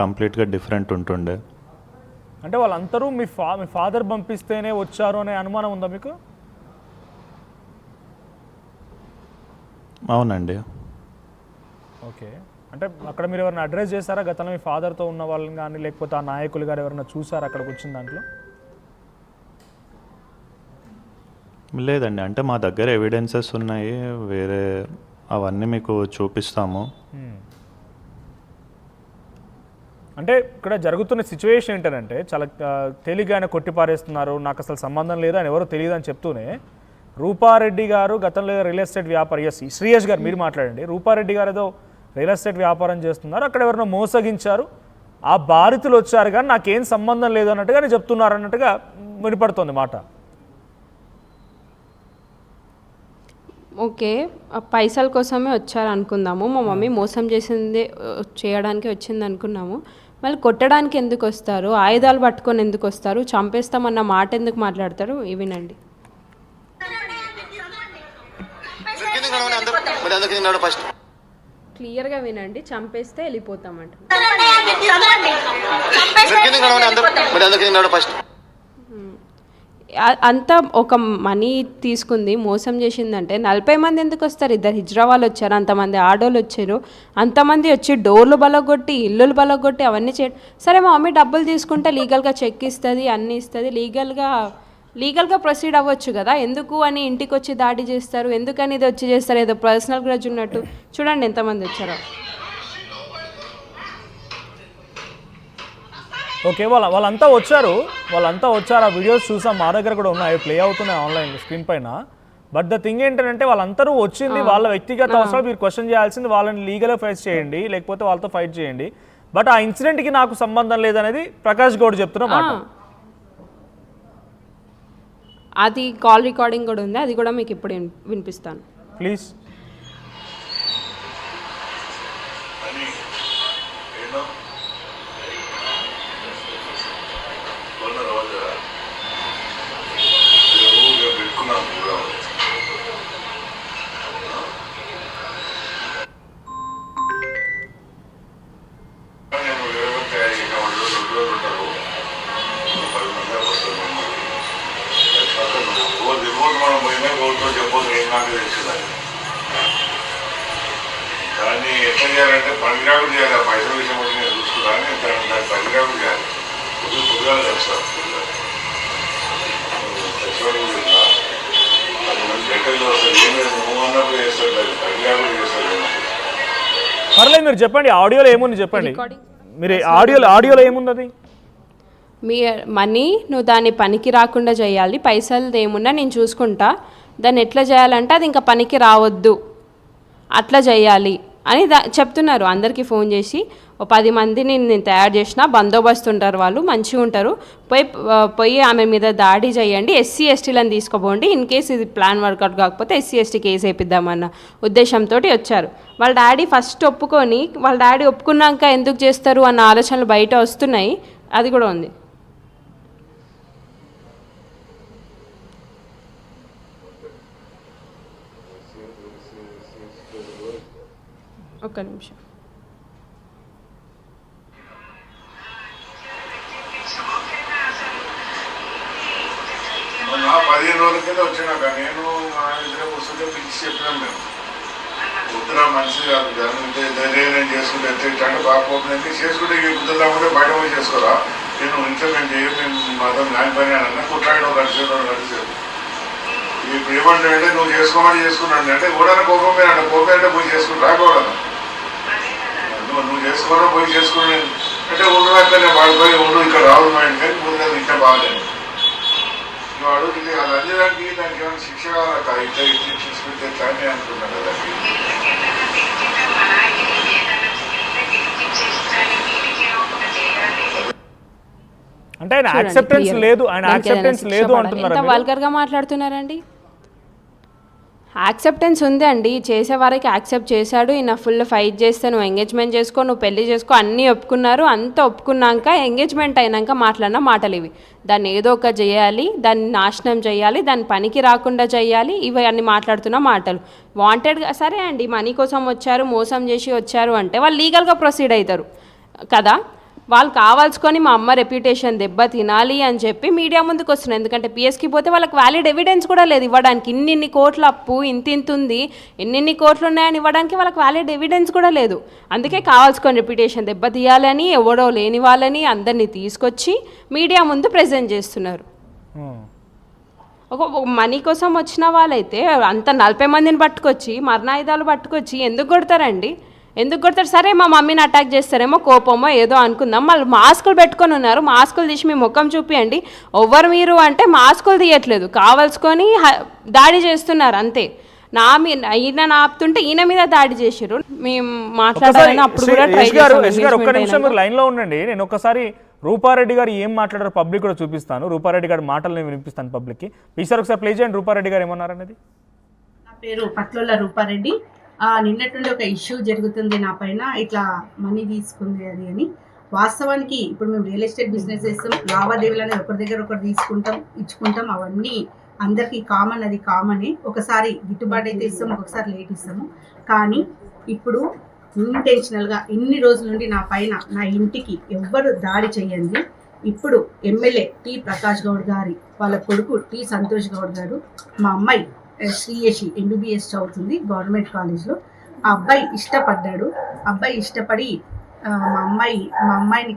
కంప్లీట్గా డిఫరెంట్ ఉంటుండే. అంటే వాళ్ళందరూ మీ ఫాదర్ పంపిస్తేనే వచ్చారు అనే అనుమానం ఉందా మీకు? అవునండి. ఓకే. అంటే అక్కడ మీరు ఎవరైనా అడ్రస్ చేశారా గతంలో మీ ఫాదర్తో ఉన్న వాళ్ళని కానీ, లేకపోతే ఆ నాయకులు గారు ఎవరైనా చూసారా అక్కడికి వచ్చిన దాంట్లో? లేదండి, అంటే మా దగ్గర ఎవిడెన్సెస్ ఉన్నాయి, వేరే అవన్నీ మీకు చూపిస్తాము. అంటే ఇక్కడ జరుగుతున్న సిచ్యువేషన్ ఏంటంటే చాలా తేలిగ్గా ఆయన కొట్టిపారేస్తున్నారు, నాకు అసలు సంబంధం లేదు, ఆయన ఎవరో తెలియదు అని చెప్తూనే రూపారెడ్డి గారు గతంలో రియల్ ఎస్టేట్ వ్యాపారం, శ్రీయష్ గారు మీరు మాట్లాడండి, రూపారెడ్డి గారు ఏదో రియల్ ఎస్టేట్ వ్యాపారం చేస్తున్నారు, అక్కడ ఎవరైనా మోసగించారు, ఆ బాధితులు వచ్చారు కానీ నాకేం సంబంధం లేదు అన్నట్టుగా చెప్తున్నారు అన్నట్టుగా వినపడుతోంది మాట. ఓకే, పైసల కోసమే వచ్చారు అనుకుందాము, మా మమ్మీ మోసం చేయడానికి వచ్చింది అనుకున్నాము, మళ్ళీ కొట్టడానికి ఎందుకు వస్తారు, ఆయుధాలు పట్టుకొని ఎందుకు వస్తారు, చంపేస్తామన్న మాట ఎందుకు మాట్లాడతారు, వినండి. క్లియర్గా వినండి, చంపేస్తే వెళ్ళిపోతామంట. అంతా ఒక మనీ తీసుకుంది మోసం చేసిందంటే 40 మంది ఎందుకు వస్తారు, 2 హిజ్రా వాళ్ళు వచ్చారు, అంతమంది ఆడోళ్ళు వచ్చారు, అంతమంది వచ్చి డోర్లు బలగొట్టి ఇల్లులు బలగొట్టి అవన్నీ సరే మా మమ్మీ డబ్బులు తీసుకుంటే లీగల్గా చెక్ ఇస్తుంది, అన్నీ ఇస్తుంది, లీగల్గా ప్రొసీడ్ అవ్వచ్చు కదా, ఎందుకు అని ఇంటికి వచ్చి దాడి చేస్తారు, ఎందుకని ఇది వచ్చి చేస్తారు, ఏదో పర్సనల్ గ్రడ్జ్ ఉన్నట్టు. చూడండి ఎంతమంది వచ్చారో. ఓకే, వాళ్ళంతా వచ్చారు, ఆ వీడియోస్ చూసాం, మా దగ్గర కూడా ఉన్నాయి, ప్లే అవుతున్నాయి ఆన్లైన్ స్క్రీన్ పైన. బట్ ద థింగ్ ఏంటంటే వాళ్ళందరూ వచ్చింది వాళ్ళ వ్యక్తిగత అవసరం, మీరు క్వశ్చన్ చేయాల్సింది వాళ్ళని లీగల్గా ఫైట్ చేయండి, లేకపోతే వాళ్ళతో ఫైట్ చేయండి, బట్ ఆ ఇన్సిడెంట్కి నాకు సంబంధం లేదనేది ప్రకాష్ గౌడ్ చెప్తున్నా. అది కాల్ రికార్డింగ్ కూడా ఉంది, అది కూడా మీకు ఇప్పుడు వినిపిస్తాను ప్లీజ్. దాన్ని ఎట్లా చేయాలంటే పనిరాకులు చేయాలి, పైసల విషయం వచ్చి నేను చూసుకున్నాను, దాన్ని పనిరాకులు చేయాలి, పొద్దుగా తెలుస్తారు లెక్కలు వస్తుంది, ఏం లేదు నువ్వు అన్నప్పుడు చేస్తాడు, దాన్ని పనిరాకులు చేస్తాడు. పర్లేదు మీరు చెప్పండి, ఆడియోలో ఏముంది చెప్పండి, మీరు ఆడియోలో ఏముంది, అది మీ మనీ నువ్వు దాన్ని పనికి రాకుండా చేయాలి, పైసలు ఏమున్నా నేను చూసుకుంటా, దాన్ని ఎట్లా చేయాలంటే అది ఇంకా పనికి రావద్దు అట్లా చేయాలి అని చెప్తున్నారు. అందరికీ ఫోన్ చేసి 10 మందిని నేను తయారు చేసిన, బందోబస్తు ఉంటారు, వాళ్ళు మంచిగా ఉంటారు, పోయి ఆమె మీద దాడి చేయండి, SC STలను తీసుకోపోండి, ఇన్ కేసు ఇది ప్లాన్ వర్కౌట్ కాకపోతే SC ST కేసు వేపిద్దామన్న ఉద్దేశంతో వచ్చారు. వాళ్ళ డాడీ ఫస్ట్ ఒప్పుకొని, వాళ్ళ డాడీ ఒప్పుకున్నాక ఎందుకు చేస్తారు అన్న ఆలోచనలు బయట వస్తున్నాయి, అది కూడా ఉంది. ఒక్క నిమిషం. నా 15 రోజుల కింద వచ్చినాక నేను మా ఇద్దరు వస్తుంటే పిలిచి చెప్పినాం, మేము ఉత్తర మంచిది కాదు, నేను చేసుకుంటే అంటే బాగా చేసుకుంటే కుదరలేకపోతే బయట పోయి చేసుకోరా, నేను ఇంట్లో మేము మేము మాత్రం న్యాయం పని అన్నా కుట్లాడడం కలిసేది. ఇప్పుడు ఏమంటాడంటే నువ్వు చేసుకోమని చేసుకున్నాడు అంటే కూడా కోపమే అంటే కోపం అంటే పోయి చేసుకుని రాకూడదు, నువ్వు చేసుకోవడం పోయి చేసుకుని అంటే ఉండడాకనే వాడిపోయి ఉండు ఇక్కడ రావు మా ఇంటి కానీ ముందు ఇంత బాగాలేదు, నువ్వు అడుగుతుంది అది అందేదానికి దానికి ఏమైనా శిక్ష కావాలట, ఇట్లా ఇట్లా చూసుకుంటే ఎట్లా అని అనుకున్నాను కదా. అంటే ఆయన యాక్సెప్టెన్స్ లేదు అంటున్నారు. ఎంత వల్గర్గా మాట్లాడుతున్నారండి. యాక్సెప్టెన్స్ ఉంది అండి, చేసే వారికి యాక్సెప్ట్ చేశాడు, ఈయన ఫుల్ ఫైట్ చేస్తే నువ్వు ఎంగేజ్మెంట్ చేసుకో, నువ్వు పెళ్లి చేసుకో, అన్నీ ఒప్పుకున్నారు, అంతా ఒప్పుకున్నాక ఎంగేజ్మెంట్ అయినాక మాట్లాడిన మాటలు ఇవి. దాన్ని ఏదో ఒక చేయాలి, దాన్ని నాశనం చేయాలి, దాన్ని పనికి రాకుండా చేయాలి, ఇవి అన్ని మాట్లాడుతున్న మాటలు. వాంటెడ్గా సరే అండి, మనీ కోసం వచ్చారు, మోసం చేసి వచ్చారు అంటే వాళ్ళు లీగల్గా ప్రొసీడ్ అవుతారు కదా. వాళ్ళు కావాల్సుకొని మా అమ్మ రెప్యుటేషన్ దెబ్బ తినాలి అని చెప్పి మీడియా ముందుకు వస్తున్నారు. ఎందుకంటే పిఎస్కి పోతే వాళ్ళకి వ్యాలిడ్ ఎవిడెన్స్ కూడా లేదు ఇవ్వడానికి. ఇన్ని కోట్ల అప్పు ఇంత ఉంది, ఎన్ని కోట్లు ఉన్నాయని ఇవ్వడానికి వాళ్ళకి వ్యాలిడ్ ఎవిడెన్స్ కూడా లేదు. అందుకే కావాల్సుకొని రెప్యుటేషన్ దెబ్బ తీయాలని ఎవడో లేని వాళ్ళని అందరినీ తీసుకొచ్చి మీడియా ముందు ప్రజెంట్ చేస్తున్నారు. ఒక మనీ కోసం వచ్చిన వాళ్ళైతే అంత 40 మందిని పట్టుకొచ్చి మరణాయుధాలు పట్టుకొచ్చి ఎందుకు కొడతారండి? ఎందుకు కొడతారు? సరే మా మమ్మీని అటాక్ చేస్తారేమో కోపమో ఏదో అనుకుందాం. మళ్ళీ మాస్కులు పెట్టుకొని ఉన్నారు, మాస్కులు తీసి మీ ముఖం చూపియండి ఎవరు మీరు అంటే మాస్కులు తీయట్లేదు, కావాల్సుకొని దాడి చేస్తున్నారు అంతే. ఈయన ఆపుతుంటే ఈయన మీద దాడి చేసారు. మేము మాట్లాడాలని అప్పుడు కూడా ట్రై చేశారు. ఒక్క నిమిషం మీరు లైన్లో ఉండండి. నేను ఒక్కసారి రూపారెడ్డి గారు ఏం మాట్లాడారు పబ్లిక్ కూడా చూపిస్తాను. రూపారెడ్డి గారి మాటలు నేను వినిపిస్తాను పబ్లిక్కి. ఈసారి ఒకసారి ప్లే చేయండి రూపారెడ్డి గారు ఏమన్నారు అనేది. నా పేరు పట్లోల రూపారెడ్డి. నిన్నటి నుండి ఒక ఇష్యూ జరుగుతుంది నా పైన, ఇట్లా మనీ తీసుకుంది అది అని. వాస్తవానికి ఇప్పుడు మేము రియల్ ఎస్టేట్ బిజినెస్ చేస్తాం, లావాదేవీలు అనేది ఒకరి దగ్గర ఒకరు తీసుకుంటాం ఇచ్చుకుంటాం, అవన్నీ అందరికీ కామన్, అది కామనే. ఒకసారి గిట్టుబాటు అయితే ఇస్తాము, ఒకసారి లేట్ ఇస్తాము. కానీ ఇప్పుడు ఇంటెన్షనల్గా ఇన్ని రోజుల నుండి నా పైన, నా ఇంటికి ఎవ్వరు దాడి చేయండి. ఇప్పుడు ఎమ్మెల్యే టి ప్రకాష్ గౌడ్ గారి వాళ్ళ కొడుకు టి సంతోష్ గౌడ్ గారు, మా అమ్మాయి శ్రీయశి MBBS చదువుతుంది గవర్నమెంట్ కాలేజ్లో. ఆ అబ్బాయి ఇష్టపడ్డాడు. అబ్బాయి ఇష్టపడి మా అమ్మాయిని